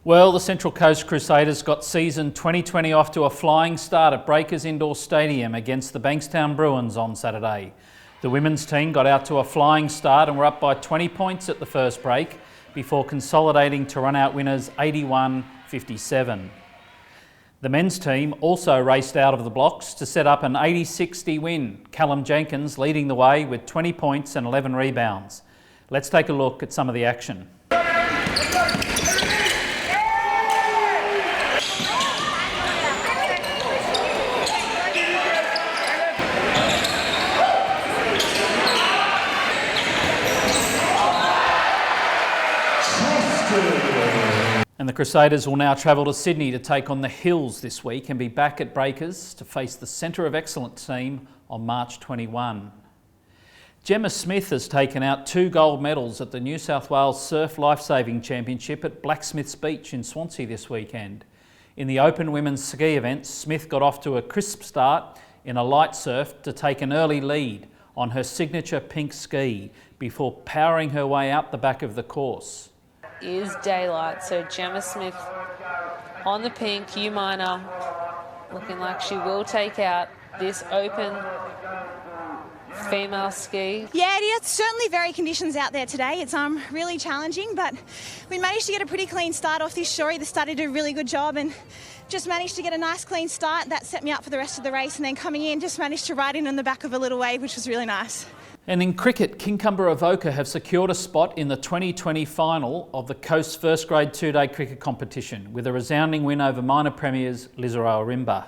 Well, the Central Coast Crusaders got season 2020 off to a flying start at Breakers Indoor Stadium against the Bankstown Bruins on Saturday. The women's team got out to a flying start and were up by 20 points at the first break before consolidating to run out winners 81-57. The men's team also raced out of the blocks to set up an 80-60 win, Callum Jenkins leading the way with 20 points and 11 rebounds. Let's take a look at some of the action. And the Crusaders will now travel to Sydney to take on the Hills this week and be back at Breakers to face the Centre of Excellence team on March 21. Gemma Smith has taken out 2 gold medals at the New South Wales Surf Lifesaving Championship at Blacksmiths Beach in Swansea this weekend. In the open women's ski event, Smith got off to a crisp start in a light surf to take an early lead on her signature pink ski before powering her way out the back of the course. Is daylight, so Gemma Smith on the pink, U minor, looking like she will take out this open female ski. Yeah, it is certainly very conditions out there today. It's really challenging, but we managed to get a pretty clean start off this shorey. The starter did a really good job and just managed to get a nice clean start. That set me up for the rest of the race, and then coming in just managed to ride in on the back of a little wave, which was really nice. And in cricket, Kincumber Avoca have secured a spot in the 2020 final of the Coast's first grade 2-day cricket competition with a resounding win over minor premiers Lisarow Rimba.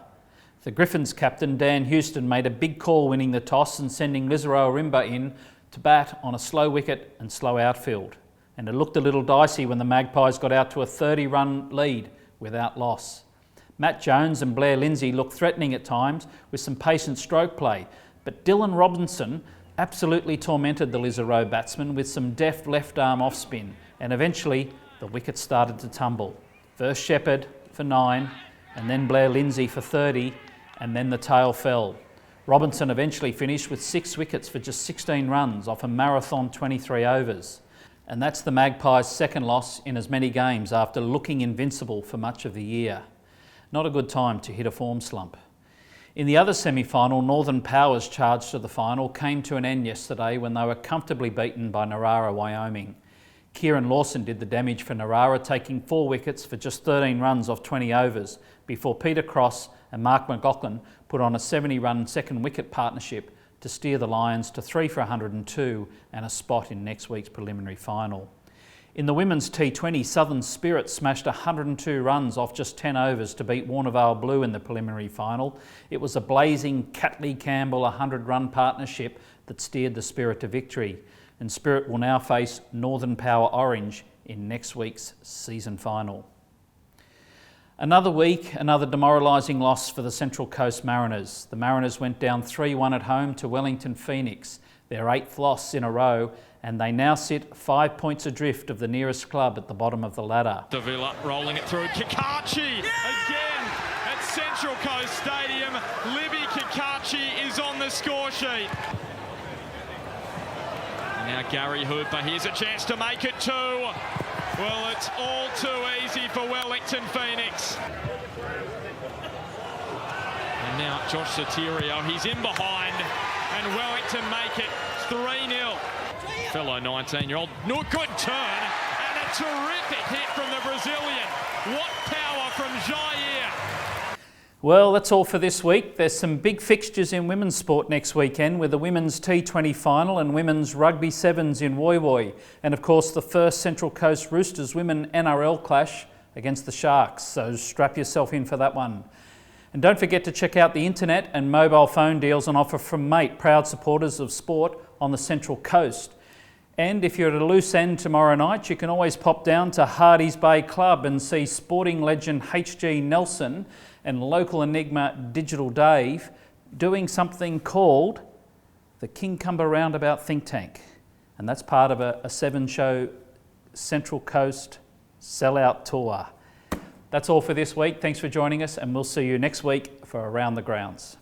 The Griffins captain Dan Houston made a big call winning the toss and sending Lisarow Rimba in to bat on a slow wicket and slow outfield. And it looked a little dicey when the Magpies got out to a 30-run lead without loss. Matt Jones and Blair Lindsay looked threatening at times with some patient stroke play, but Dylan Robinson absolutely tormented the Lisarow batsman with some deft left arm off spin, and eventually the wicket started to tumble. First Shepherd for 9 and then Blair Lindsay for 30, and then the tail fell. Robinson eventually finished with 6 wickets for just 16 runs off a marathon 23 overs. And that's the Magpies' second loss in as many games after looking invincible for much of the year. Not a good time to hit a form slump. In the other semi-final, Northern Power's charge to the final came to an end yesterday when they were comfortably beaten by Narara, Wyoming. Kieran Lawson did the damage for Narara, taking 4 wickets for just 13 runs off 20 overs, before Peter Cross and Mark McLaughlin put on a 70-run second wicket partnership to steer the Lions to 3 for 102 and a spot in next week's preliminary final. In the women's T20, Southern Spirit smashed 102 runs off just 10 overs to beat Warnervale Blue in the preliminary final. It was a blazing Catley-Campbell 100-run partnership that steered the Spirit to victory. And Spirit will now face Northern Power Orange in next week's season final. Another week, another demoralising loss for the Central Coast Mariners. The Mariners went down 3-1 at home to Wellington Phoenix, their 8th loss in a row, and they now sit 5 points adrift of the nearest club at the bottom of the ladder. Davila rolling it through. Kikachi again at Central Coast Stadium. Libby Kikachi is on the score sheet. Now Gary Hooper, here's a chance to make it 2. Well, it's all too easy for Wellington Phoenix. And now Josh Sotirio, he's in behind, and Wellington make it 3-0. Fellow 19-year-old, no good turn, and a terrific hit from the Brazilian. What power from Jair! Well, that's all for this week. There's some big fixtures in women's sport next weekend with the women's T20 final and women's rugby sevens in Woy Woy. And of course, the first Central Coast Roosters women NRL clash against the Sharks. So strap yourself in for that one. And don't forget to check out the internet and mobile phone deals on offer from Mate, proud supporters of sport on the Central Coast. And if you're at a loose end tomorrow night, you can always pop down to Hardy's Bay Club and see sporting legend H.G. Nelson and local enigma Digital Dave doing something called the Kincumber Roundabout Think Tank. And that's part of a 7-show Central Coast sellout tour. That's all for this week. Thanks for joining us, and we'll see you next week for Around the Grounds.